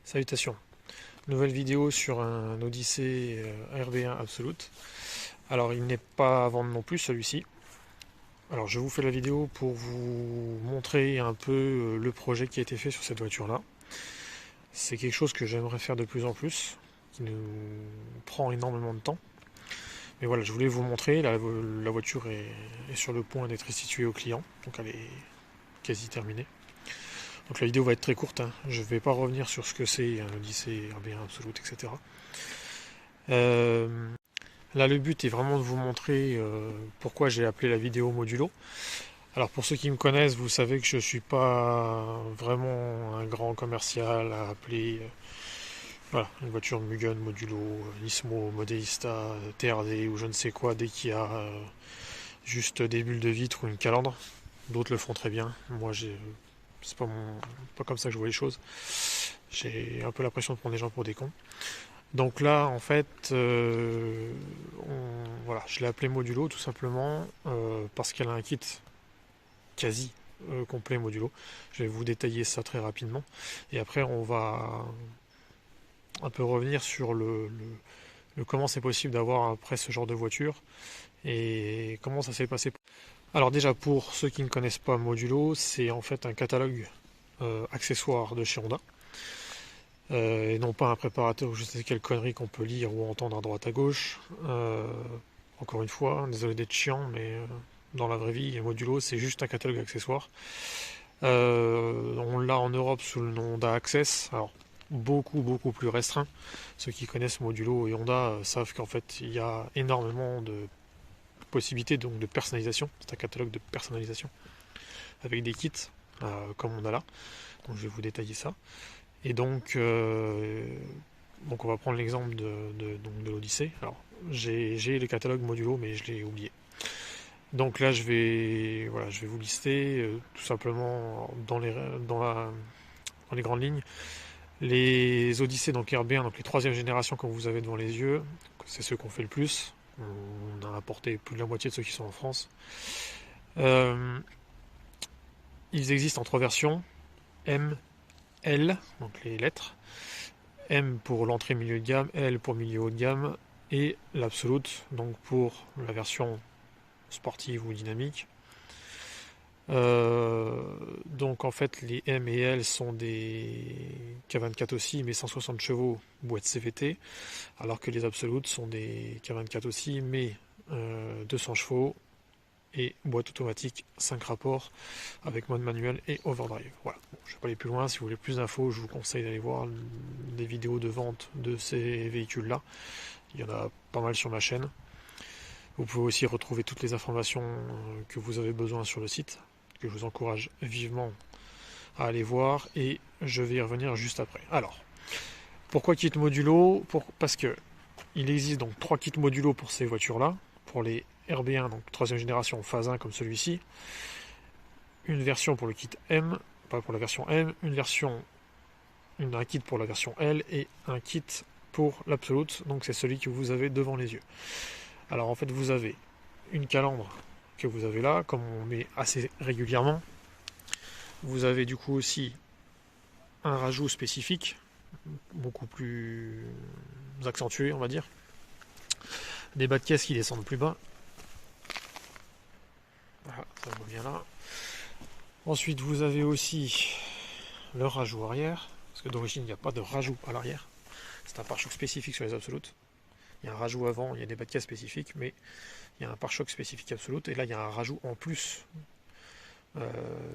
Salutations, nouvelle vidéo sur un Odyssey RB1 Absolute. Alors il n'est pas à vendre non plus celui-ci. Alors je vous fais la vidéo pour vous montrer un peu le projet qui a été fait sur cette voiture-là. C'est quelque chose que j'aimerais faire de plus en plus, qui nous prend énormément de temps. Mais voilà, je voulais vous montrer, la voiture est sur le point d'être restituée au client, donc elle est quasi terminée. Donc la vidéo va être très courte, hein. Je ne vais pas revenir sur ce que c'est un Odyssey RB1 Absolute, etc. Là le but est vraiment de vous montrer pourquoi j'ai appelé la vidéo modulo. Alors pour ceux qui me connaissent, vous savez que je ne suis pas vraiment un grand commercial à appeler voilà, une voiture Mugen, modulo, Nismo, Modelista, TRD ou je ne sais quoi dès qu'il y a juste des bulles de vitre ou une calandre. D'autres le font très bien. Moi c'est pas comme ça que je vois les choses. J'ai un peu l'impression de prendre les gens pour des cons. Donc là, en fait, voilà, je l'ai appelé modulo tout simplement parce qu'elle a un kit quasi complet modulo. Je vais vous détailler ça très rapidement. Et après, on va un peu revenir sur le comment c'est possible d'avoir après ce genre de voiture et comment ça s'est passé. Alors déjà, pour ceux qui ne connaissent pas modulo, c'est en fait un catalogue accessoire de chez Honda. Et non pas un préparateur ou je sais quelle connerie qu'on peut lire ou entendre à droite à gauche. Encore une fois, désolé d'être chiant, mais dans la vraie vie, modulo, c'est juste un catalogue accessoire. On l'a en Europe sous le nom Honda Access, alors beaucoup plus restreint. Ceux qui connaissent modulo et Honda savent qu'en fait, il y a énormément de possibilités donc de personnalisation. C'est un catalogue de personnalisation avec des kits comme on a là. Donc je vais vous détailler ça. Et donc on va prendre l'exemple de l'Odyssey. Alors j'ai les catalogues modulo mais je l'ai oublié. Donc là je vais vous lister tout simplement dans les grandes lignes. Les Odyssey donc RB1, donc les troisième génération que vous avez devant les yeux, c'est ceux qu'on fait le plus. On a importé plus de la moitié de ceux qui sont en France. Ils existent en trois versions. M, L, donc les lettres, M pour l'entrée milieu de gamme, L pour milieu haut de gamme, et l'Absolute, donc pour la version sportive ou dynamique. Donc en fait les M et L sont des K24 aussi, mais 160 chevaux, boîte CVT, alors que les Absolutes sont des K24 aussi, mais 200 chevaux, et boîte automatique 5 rapports avec mode manuel et overdrive. Voilà, bon, je ne vais pas aller plus loin, si vous voulez plus d'infos, je vous conseille d'aller voir des vidéos de vente de ces véhicules-là. Il y en a pas mal sur ma chaîne. Vous pouvez aussi retrouver toutes les informations que vous avez besoin sur le site, que je vous encourage vivement à aller voir, et je vais y revenir juste après. Alors, pourquoi kit modulo? Parce que il existe donc 3 kits modulo pour ces voitures-là, pour les RB1, donc troisième génération phase 1 comme celui-ci, une version pour le kit M, pas pour la version M, un kit pour la version L et un kit pour l'Absolute, donc c'est celui que vous avez devant les yeux. Alors en fait vous avez une calandre que vous avez là, comme on met assez régulièrement. Vous avez du coup aussi un rajout spécifique, beaucoup plus accentué on va dire. Des bas de caisse qui descendent plus bas. Voilà, ça revient là. Ensuite, vous avez aussi le rajout arrière, parce que d'origine, il n'y a pas de rajout à l'arrière. C'est un pare-choc spécifique sur les Absolutes. Il y a un rajout avant, il y a des bas de caisse spécifiques, mais il y a un pare-choc spécifique Absolute, et là, il y a un rajout en plus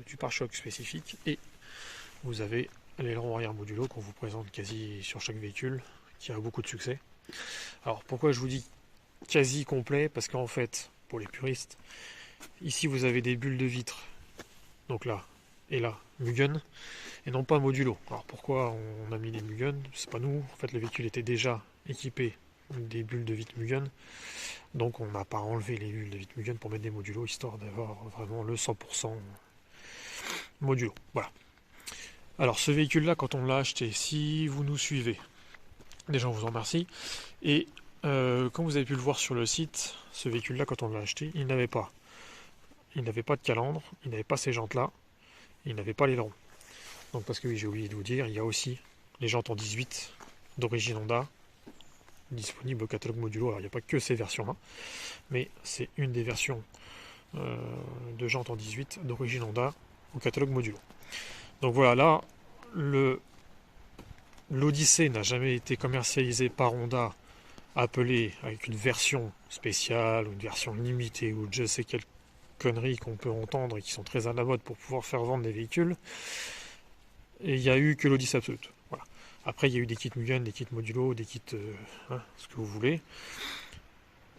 du pare-choc spécifique, et vous avez l'aileron arrière modulo qu'on vous présente quasi sur chaque véhicule, qui a beaucoup de succès. Alors, pourquoi je vous dis quasi complet? Parce qu'en fait, pour les puristes, ici vous avez des bulles de vitre, donc là et là, Mugen, et non pas modulo. Alors pourquoi on a mis des Mugen? C'est pas nous, en fait le véhicule était déjà équipé des bulles de vitre Mugen, donc on n'a pas enlevé les bulles de vitre Mugen pour mettre des modulos, histoire d'avoir vraiment le 100% modulo. Voilà. Alors ce véhicule là, quand on l'a acheté, si vous nous suivez, déjà on vous en remercie, et comme vous avez pu le voir sur le site, ce véhicule là quand on l'a acheté, il n'avait pas de calandre, il n'avait pas ces jantes là, il n'avait pas l'aileron. Donc parce que oui, j'ai oublié de vous dire, il y a aussi les jantes en 18 d'origine Honda, disponible au catalogue modulo. Alors il n'y a pas que ces versions-là, mais c'est une des versions de jantes en 18 d'origine Honda au catalogue modulo. Donc voilà, là, l'Odyssey n'a jamais été commercialisé par Honda, appelé avec une version spéciale ou une version limitée ou je sais quelle connerie qu'on peut entendre et qui sont très à la mode pour pouvoir faire vendre des véhicules. Et il n'y a eu que l'Odyssey Absolute. Voilà. Après, il y a eu des kits Mugen, des kits modulo, des kits ce que vous voulez.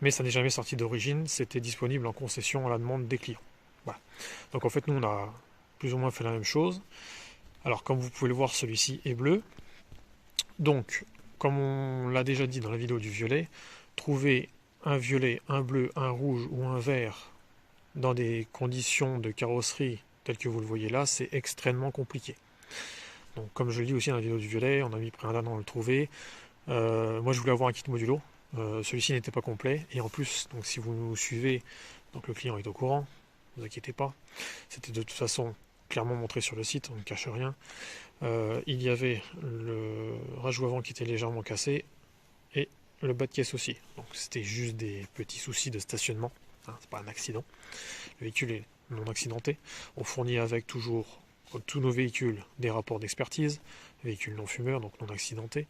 Mais ça n'est jamais sorti d'origine, c'était disponible en concession à la demande des clients. Voilà. Donc en fait, nous, on a plus ou moins fait la même chose. Alors, comme vous pouvez le voir, celui-ci est bleu. Donc, comme on l'a déjà dit dans la vidéo du violet, trouver un violet, un bleu, un rouge ou un vert dans des conditions de carrosserie telles que vous le voyez là, c'est extrêmement compliqué. Donc, comme je le dis aussi dans la vidéo du violet, on a mis près d'un an à le trouver. Moi, je voulais avoir un kit modulo. Celui-ci n'était pas complet. Et en plus, donc, si vous nous suivez, donc le client est au courant, ne vous inquiétez pas. C'était de toute façon clairement montré sur le site, on ne cache rien. Il y avait le rajout avant qui était légèrement cassé et le bas de caisse aussi. Donc c'était juste des petits soucis de stationnement, hein, c'est pas un accident. Le véhicule est non accidenté. On fournit avec toujours, comme tous nos véhicules, des rapports d'expertise, véhicule non fumeur, donc non accidenté,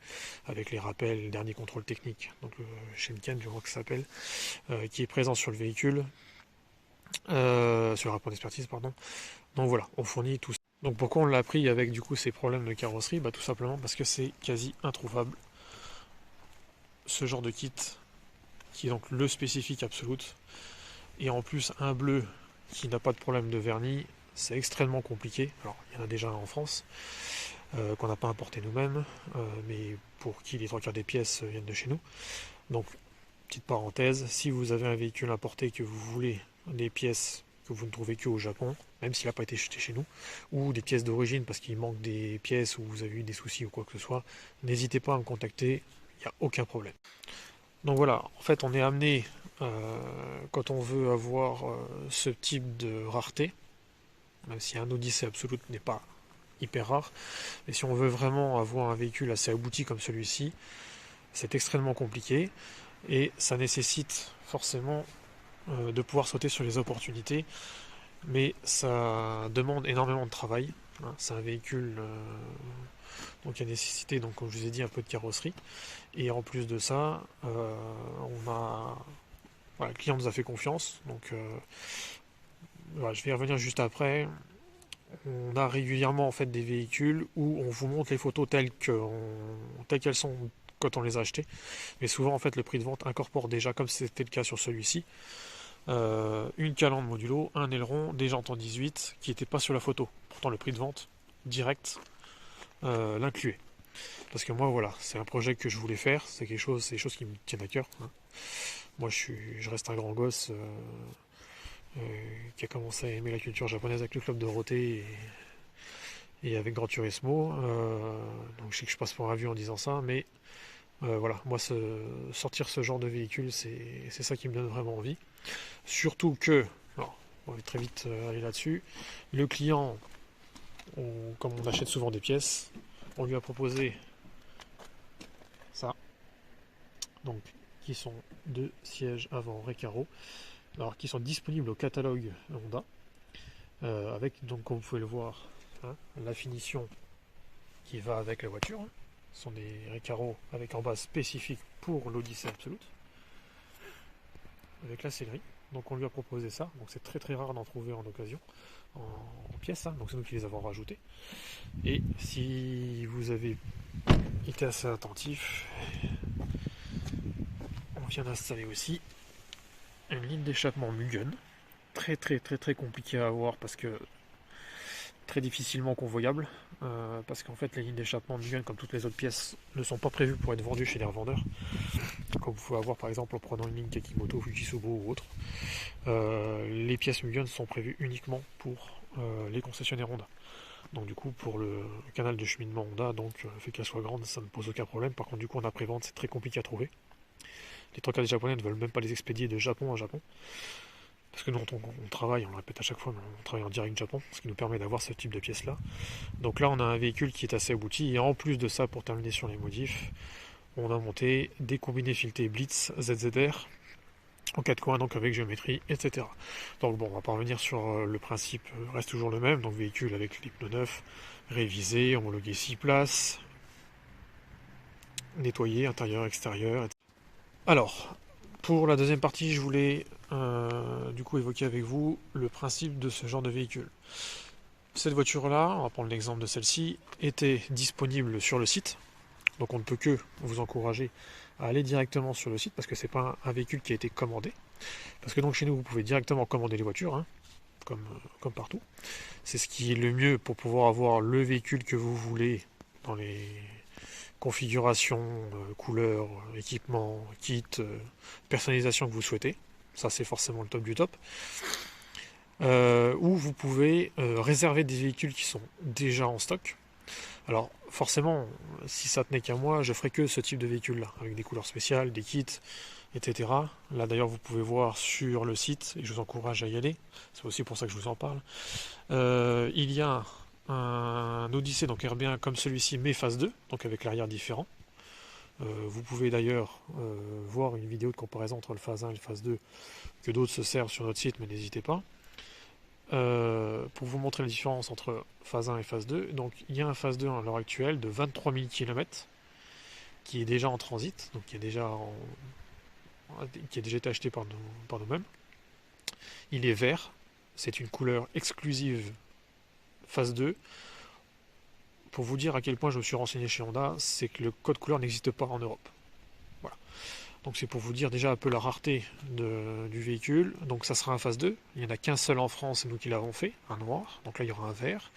avec les rappels, le dernier contrôle technique, donc le Shenken, je crois que ça s'appelle, qui est présent sur le véhicule, sur le rapport d'expertise, pardon. Donc voilà, on fournit tout ça. Donc pourquoi on l'a pris avec du coup ces problèmes de carrosserie? Tout simplement parce que c'est quasi introuvable ce genre de kit qui est donc le spécifique Absolute et en plus un bleu qui n'a pas de problème de vernis, c'est extrêmement compliqué. Alors il y en a déjà en France qu'on n'a pas importé nous-mêmes, mais pour qui les trois quarts des pièces viennent de chez nous. Donc petite parenthèse, si vous avez un véhicule importé et que vous voulez des pièces que vous ne trouvez que au Japon, même s'il n'a pas été acheté chez nous, ou des pièces d'origine parce qu'il manque des pièces ou vous avez eu des soucis ou quoi que ce soit, n'hésitez pas à me contacter, il n'y a aucun problème. Donc voilà, en fait on est amené, quand on veut avoir ce type de rareté, même si un Odyssey Absolute n'est pas hyper rare, mais si on veut vraiment avoir un véhicule assez abouti comme celui-ci, c'est extrêmement compliqué et ça nécessite forcément de pouvoir sauter sur les opportunités, mais ça demande énormément de travail. Hein. C'est un véhicule donc qui a nécessité, donc, comme je vous ai dit, un peu de carrosserie. Et en plus de ça, voilà, le client nous a fait confiance. Donc voilà, je vais y revenir juste après. On a régulièrement en fait des véhicules où on vous montre les photos telles qu'elles sont quand on les a achetés. Mais souvent en fait le prix de vente incorpore déjà, comme c'était le cas sur celui-ci, une calandre modulo, un aileron, des jantes en 18 qui n'étaient pas sur la photo. Pourtant le prix de vente direct l'incluait. Parce que moi voilà, c'est un projet que je voulais faire, c'est des choses qui me tiennent à cœur. Hein. Moi je reste un grand gosse qui a commencé à aimer la culture japonaise avec le club Dorothée et avec Gran Turismo. Donc je sais que je passe pour un vieux en disant ça, mais voilà, moi sortir ce genre de véhicule, c'est ça qui me donne vraiment envie. Surtout que, alors, on va très vite aller là-dessus, le client, comme on achète souvent des pièces, on lui a proposé ça, donc qui sont deux sièges avant Recaro, alors qui sont disponibles au catalogue Honda, avec donc comme vous pouvez le voir, hein, la finition qui va avec la voiture. Hein. Ce sont des Recaro avec en base spécifique pour l'Odyssey Absolute, avec la sellerie. Donc on lui a proposé ça, donc c'est très très rare d'en trouver en occasion, en pièces, hein. Donc c'est nous qui les avons rajoutés. Et si vous avez été assez attentif, on vient d'installer aussi une ligne d'échappement Mugen, très très très très compliqué à avoir parce que très difficilement convoyable, parce qu'en fait les lignes d'échappement Mugen, comme toutes les autres pièces, ne sont pas prévues pour être vendues chez les revendeurs, comme vous pouvez avoir par exemple en prenant une ligne Kakimoto, Fujitsu ou autre. Les pièces Mugen sont prévues uniquement pour les concessionnaires Honda. Donc du coup pour le canal de cheminement Honda, donc le fait qu'elle soit grande, ça ne pose aucun problème. Par contre du coup en après-vente c'est très compliqué à trouver. Les trois quarts des japonais ne veulent même pas les expédier de Japon à Japon. parce que nous on travaille, on le répète à chaque fois, mais on travaille en direct Japon, ce qui nous permet d'avoir ce type de pièces-là. Donc là on a un véhicule qui est assez abouti, et en plus de ça, pour terminer sur les modifs, on a monté des combinés filetés Blitz ZZR en 4 coins, donc avec géométrie, etc. Donc bon, on va pas revenir sur le principe, reste toujours le même, donc véhicule avec les pneus neufs, révisé, homologué 6 places, nettoyé, intérieur, extérieur, etc. Alors, pour la deuxième partie, je voulais du coup évoquer avec vous le principe de ce genre de véhicule. Cette voiture-là, on va prendre l'exemple de celle-ci, était disponible sur le site, donc on ne peut que vous encourager à aller directement sur le site parce que c'est pas un véhicule qui a été commandé. Parce que donc chez nous, vous pouvez directement commander les voitures, hein, comme partout. C'est ce qui est le mieux pour pouvoir avoir le véhicule que vous voulez dans les configurations, couleurs, équipements, kit, personnalisation que vous souhaitez. Ça, c'est forcément le top du top. Ou vous pouvez réserver des véhicules qui sont déjà en stock. Alors, forcément, si ça tenait qu'à moi, je ferais que ce type de véhicule-là, avec des couleurs spéciales, des kits, etc. Là, d'ailleurs, vous pouvez voir sur le site, et je vous encourage à y aller, c'est aussi pour ça que je vous en parle. Il y a un Odyssey, donc RB1 comme celui-ci, mais phase 2, donc avec l'arrière différent. Vous pouvez d'ailleurs voir une vidéo de comparaison entre le phase 1 et le phase 2, que d'autres se servent sur notre site, mais n'hésitez pas. Pour vous montrer la différence entre phase 1 et phase 2, donc il y a un phase 2 à l'heure actuelle de 23 000 km qui est déjà en transit, donc qui a déjà été acheté par nous-mêmes. Il est vert, c'est une couleur exclusive phase 2. Pour vous dire à quel point je me suis renseigné chez Honda, c'est que le code couleur n'existe pas en Europe. Voilà. Donc c'est pour vous dire déjà un peu la rareté du véhicule. Donc ça sera un phase 2. Il n'y en a qu'un seul en France, c'est nous qui l'avons fait, un noir. Donc là il y aura un vert.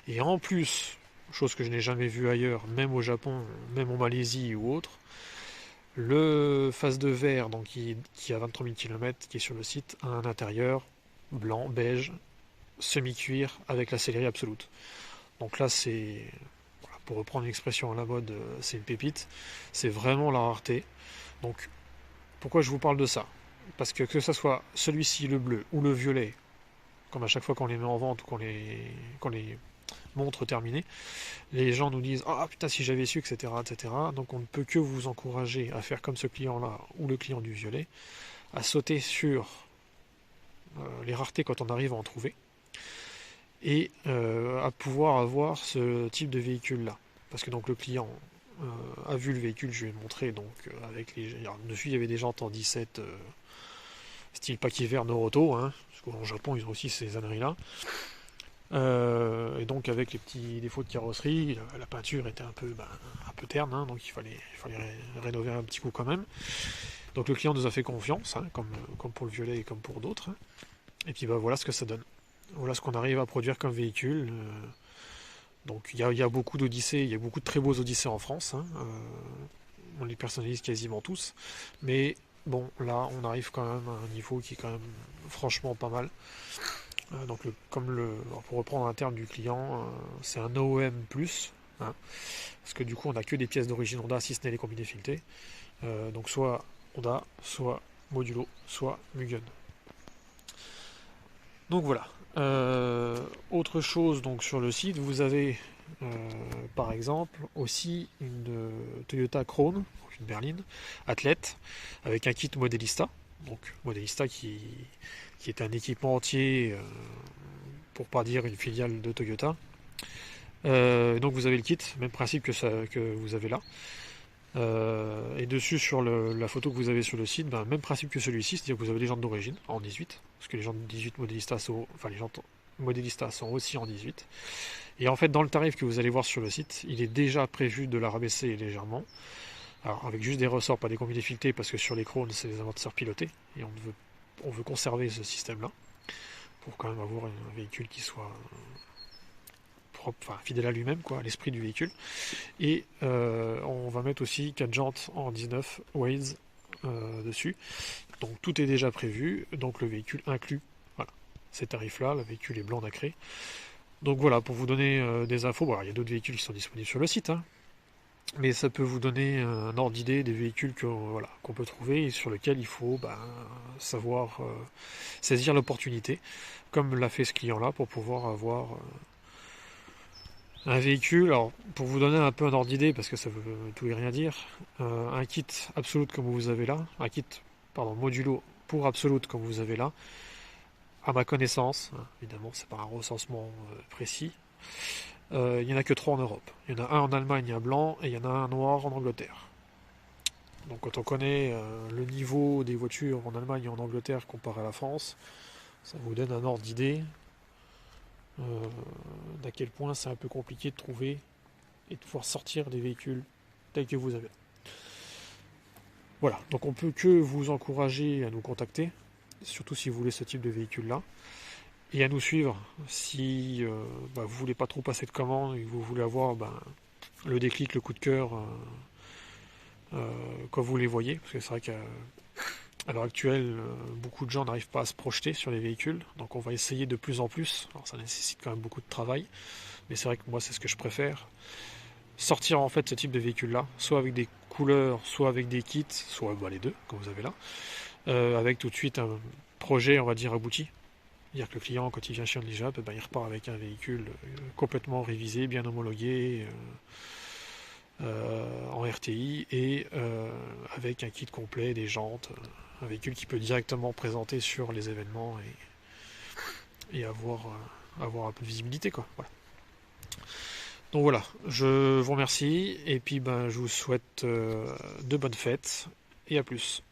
Et en plus, chose que je n'ai jamais vue ailleurs, même au Japon, même en Malaisie ou autre, le phase 2 vert, donc qui a 23 000 km, qui est sur le site, a un intérieur blanc, beige, semi-cuir, avec la sellerie absolute. Donc là c'est, voilà, pour reprendre une expression à la mode, c'est une pépite. C'est vraiment la rareté. Donc pourquoi je vous parle de ça? Parce que ce soit celui-ci, le bleu, ou le violet, comme à chaque fois qu'on les met en vente ou qu'on les montre terminés, les gens nous disent ah putain si j'avais su, etc., etc. Donc on ne peut que vous encourager à faire comme ce client-là ou le client du violet, à sauter sur les raretés quand on arrive à en trouver et à pouvoir avoir ce type de véhicule-là. Parce que donc le client a vu le véhicule, je lui ai montré, donc avec les. Alors, dessus il y avait des jantes en 17 style paquet vert Noroto, hein, parce qu'au Japon ils ont aussi ces âneries-là. Et donc avec les petits défauts de carrosserie, la peinture était un peu terne, hein, donc il fallait rénover un petit coup quand même. Donc le client nous a fait confiance, hein, comme pour le violet et comme pour d'autres. Hein. Et puis voilà ce que ça donne. Voilà ce qu'on arrive à produire comme véhicule. Donc il y a beaucoup d'Odyssées, il y a beaucoup de très beaux Odyssées en France. Hein, on les personnalise quasiment tous. Mais bon, là on arrive quand même à un niveau qui est quand même franchement pas mal. Donc pour reprendre un terme du client, c'est un OEM+, hein, parce que du coup on n'a que des pièces d'origine Honda, si ce n'est les combinés filetés. Donc soit Honda, soit Modulo, soit Mugen. Donc voilà. Autre chose donc sur le site, vous avez par exemple aussi une Toyota Crown, donc une berline, athlète, avec un kit Modelista. Donc Modelista qui est un équipement entier, pour pas dire une filiale de Toyota. Donc vous avez le kit, même principe que vous avez là. Et dessus sur la photo que vous avez sur le site, même principe que celui-ci, c'est-à-dire que vous avez les jantes d'origine en 18, parce que les jantes 18 Modelista les jantes Modelista sont aussi en 18. Et en fait, dans le tarif que vous allez voir sur le site, il est déjà prévu de la rabaisser légèrement. Alors avec juste des ressorts, pas des combinés filetés, parce que sur les Crowns, c'est des amortisseurs pilotés, et on veut conserver ce système-là, pour quand même avoir un véhicule qui soit propre, enfin fidèle à lui-même, quoi, à l'esprit du véhicule. Et on va mettre aussi 4 jantes en 19 Waze dessus. Donc tout est déjà prévu, donc le véhicule inclut voilà, ces tarifs-là, le véhicule est blanc nacré. Donc voilà, pour vous donner des infos, il y a d'autres véhicules qui sont disponibles sur le site, hein. Mais ça peut vous donner un ordre d'idée des véhicules voilà, qu'on peut trouver et sur lesquels il faut savoir saisir l'opportunité, comme l'a fait ce client-là, pour pouvoir avoir un véhicule. Alors, pour vous donner un peu un ordre d'idée, parce que ça veut tout et rien dire, un kit Absolute comme vous avez là, un kit, pardon, modulo pour Absolute comme vous avez là, à ma connaissance, hein, évidemment, c'est pas un recensement précis, il n'y en a que 3 en Europe. Il y en a un en Allemagne, un blanc, et il y en a un noir en Angleterre. Donc quand on connaît le niveau des voitures en Allemagne et en Angleterre comparé à la France, ça vous donne un ordre d'idée d'à quel point c'est un peu compliqué de trouver et de pouvoir sortir des véhicules tels que vous avez. Voilà, donc on peut que vous encourager à nous contacter, surtout si vous voulez ce type de véhicule-là, et à nous suivre si vous voulez pas trop passer de commandes et que vous voulez avoir le déclic, le coup de cœur quand vous les voyez, parce que c'est vrai qu'à l'heure actuelle, beaucoup de gens n'arrivent pas à se projeter sur les véhicules, donc on va essayer de plus en plus. Alors ça nécessite quand même beaucoup de travail, mais c'est vrai que moi c'est ce que je préfère. Sortir en fait ce type de véhicule-là, soit avec des couleurs, soit avec des kits, soit les deux, comme vous avez là, avec tout de suite un projet, on va dire, abouti. C'est-à-dire que le client, quand il vient chez Onlyjab, il repart avec un véhicule complètement révisé, bien homologué, en RTI, et avec un kit complet, des jantes, un véhicule qui peut directement présenter sur les événements et avoir un peu de visibilité, quoi. Voilà. Donc voilà, je vous remercie, et puis je vous souhaite de bonnes fêtes, et à plus.